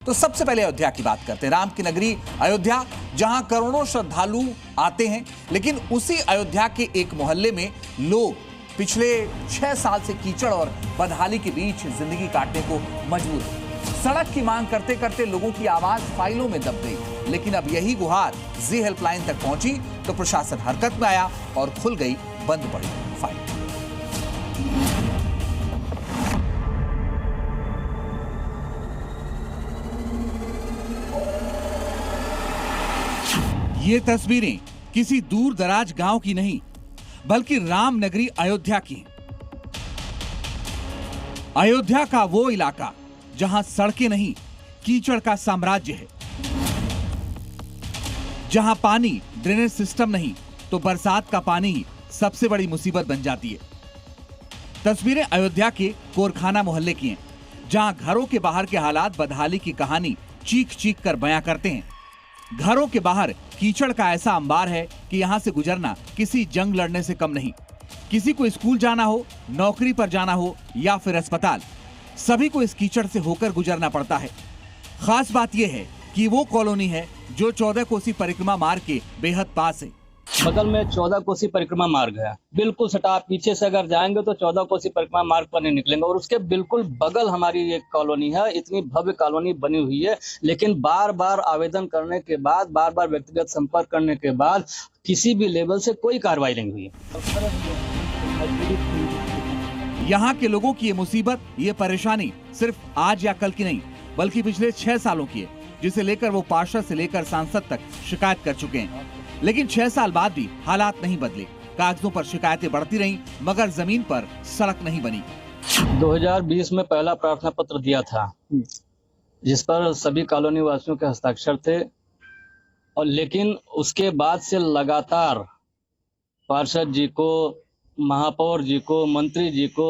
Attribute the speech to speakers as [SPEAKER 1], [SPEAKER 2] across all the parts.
[SPEAKER 1] तो सबसे पहले अयोध्या की बात करते हैं। राम की नगरी अयोध्या, जहां करोड़ों श्रद्धालु आते हैं, लेकिन उसी अयोध्या के एक मोहल्ले में लोग पिछले 6 साल से कीचड़ और बदहाली के बीच जिंदगी काटने को मजबूर हैं। सड़क की मांग करते करते लोगों की आवाज फाइलों में दब गई, लेकिन अब यही गुहार जी हेल्पलाइन तक पहुंची तो प्रशासन हरकत में आया और खुल गई बंद पड़ी फाइल। ये तस्वीरें किसी दूर दराज गांव की नहीं, बल्कि राम नगरी अयोध्या की हैं। अयोध्या का वो इलाका जहां सड़कें नहीं, कीचड़ का साम्राज्य है, जहां पानी ड्रेनेज सिस्टम नहीं तो बरसात का पानी ही सबसे बड़ी मुसीबत बन जाती है। तस्वीरें अयोध्या के कोरखाना मोहल्ले की हैं, जहां घरों के बाहर के हालात बदहाली की कहानी चीख चीख कर बयां करते हैं। घरों के बाहर कीचड़ का ऐसा अंबार है कि यहां से गुजरना किसी जंग लड़ने से कम नहीं। किसी को स्कूल जाना हो, नौकरी पर जाना हो या फिर अस्पताल, सभी को इस कीचड़ से होकर गुजरना पड़ता है। खास बात यह है कि वो कॉलोनी है जो 14 कोसी परिक्रमा मार्ग के बेहद पास है।
[SPEAKER 2] बगल में 14 कोसी परिक्रमा मार्ग है, बिल्कुल सटा पीछे से अगर जाएंगे तो 14 कोसी परिक्रमा मार्ग पर नहीं निकलेंगे और उसके बिल्कुल बगल हमारी एक कॉलोनी है। इतनी भव्य कॉलोनी बनी हुई है, लेकिन बार बार आवेदन करने के बाद, बार बार व्यक्तिगत संपर्क करने के बाद किसी भी लेवल से कोई कार्रवाई नहीं हुई है।
[SPEAKER 1] यहाँ के लोगों की ये मुसीबत, ये परेशानी सिर्फ आज या कल की नहीं, बल्कि पिछले 6 सालों की है, जिसे लेकर वो पार्षद से लेकर सांसद तक शिकायत कर चुके हैं। लेकिन 6 साल बाद भी हालात नहीं बदले। कागजों पर शिकायतें बढ़ती रहीं, मगर जमीन पर सड़क नहीं बनी।
[SPEAKER 2] 2020 में पहला प्रार्थना पत्र दिया था, जिस पर सभी कॉलोनी वासियों के हस्ताक्षर थे, और लेकिन उसके बाद से लगातार पार्षद जी को, महापौर जी को, मंत्री जी को,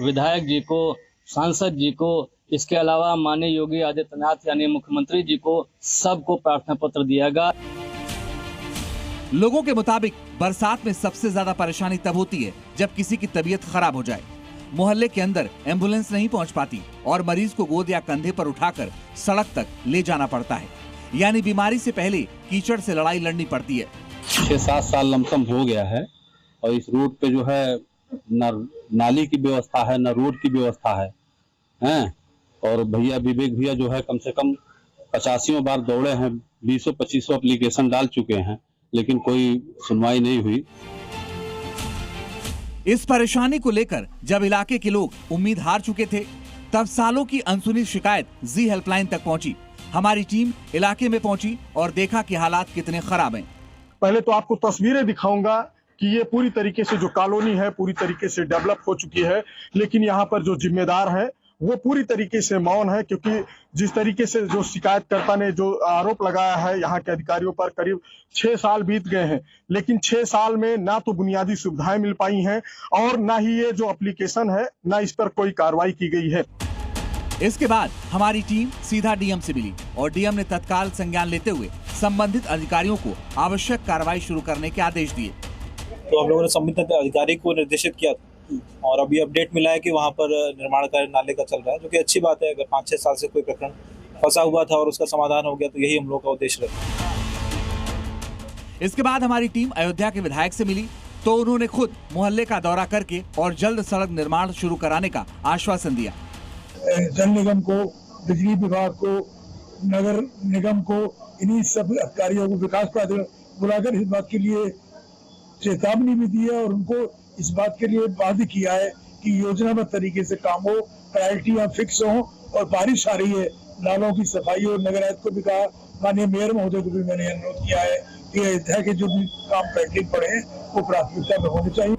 [SPEAKER 2] विधायक जी को, सांसद जी को, इसके अलावा माननीय योगी आदित्यनाथ यानी मुख्यमंत्री जी को, सबको प्रार्थना पत्र दिया गया।
[SPEAKER 1] लोगों के मुताबिक बरसात में सबसे ज्यादा परेशानी तब होती है जब किसी की तबीयत खराब हो जाए। मोहल्ले के अंदर एम्बुलेंस नहीं पहुंच पाती और मरीज को गोद या कंधे पर उठाकर सड़क तक ले जाना पड़ता है। यानी बीमारी से पहले कीचड़ से लड़ाई लड़नी पड़ती है।
[SPEAKER 3] 6-7 साल लमसम हो गया है और इस रोड पे जो है न नाली की व्यवस्था है, न रोड की व्यवस्था है, हैं? और भैया विवेक भैया जो है कम से कम 85 बार दौड़े हैं, 20-25 एप्लीकेशन डाल चुके हैं, लेकिन कोई सुनवाई नहीं हुई।
[SPEAKER 1] इस परेशानी को लेकर जब इलाके के लोग उम्मीद हार चुके थे, तब सालों की अनसुनी शिकायत जी हेल्पलाइन तक पहुंची। हमारी टीम इलाके में पहुंची और देखा कि हालात कितने खराब हैं।
[SPEAKER 4] पहले तो आपको तस्वीरें दिखाऊंगा कि ये पूरी तरीके से जो कॉलोनी है पूरी तरीके से डेवलप हो चुकी है, लेकिन यहाँ पर जो जिम्मेदार है वो पूरी तरीके से मौन है, क्योंकि जिस तरीके से जो शिकायतकर्ता ने जो आरोप लगाया है यहाँ के अधिकारियों पर, करीब 6 साल बीत गए हैं, लेकिन 6 साल में ना तो बुनियादी सुविधाएं मिल पाई हैं और ना ही ये जो एप्लीकेशन है, ना इस पर कोई कार्रवाई की गई है।
[SPEAKER 1] इसके बाद हमारी टीम सीधा डीएम से मिली और डीएम ने तत्काल संज्ञान लेते हुए संबंधित अधिकारियों को आवश्यक कार्रवाई शुरू करने के आदेश दिए।
[SPEAKER 5] तो हम लोगों ने संबंधित अधिकारी को निर्देशित किया और अभी अपडेट मिला है कि वहां पर निर्माण कार्य नाले का चल रहा है, जो कि अच्छी बात है। अगर 5-6 साल से कोई प्रकरण फंसा हुआ था और उसका समाधान हो गया तो यही हम लोग का उद्देश्य रहता है।
[SPEAKER 1] इसके बाद हमारी टीम अयोध्या के विधायक से मिली तो उन्होंने खुद मोहल्ले का दौरा करके और जल्द सड़क निर्माण शुरू कराने का आश्वासन दिया।
[SPEAKER 6] जल निगम को, बिजली विभाग को, नगर निगम को, इन्हीं सब अधिकारियों को, विकास प्राधिकरण बुलाकर इस बात के लिए चेतावनी भी दी है और उनको इस बात के लिए बाध्य किया है कि योजनाबद्ध तरीके से काम हो, प्रायोरिटियां फिक्स हो, और बारिश आ रही है, नालों की सफाई। और नगर आयुक्त को भी कहा, माननीय मेयर महोदय को भी मैंने अनुरोध किया है कि अयोध्या के जो भी काम पेंडिंग पड़े हैं वो प्राथमिकता में होने चाहिए।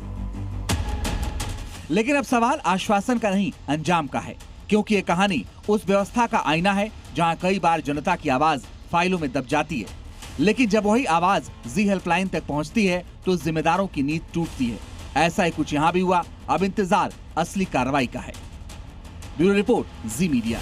[SPEAKER 1] लेकिन अब सवाल आश्वासन का नहीं, अंजाम का है, क्योंकि ये कहानी उस व्यवस्था का आईना है जहां कई बार जनता की आवाज फाइलों में दब जाती है, लेकिन जब वही आवाज जी हेल्पलाइन तक पहुंचती है तो जिम्मेदारों की नींद टूटती है। ऐसा ही कुछ यहां भी हुआ। अब इंतजार असली कार्रवाई का है। ब्यूरो रिपोर्ट, जी मीडिया।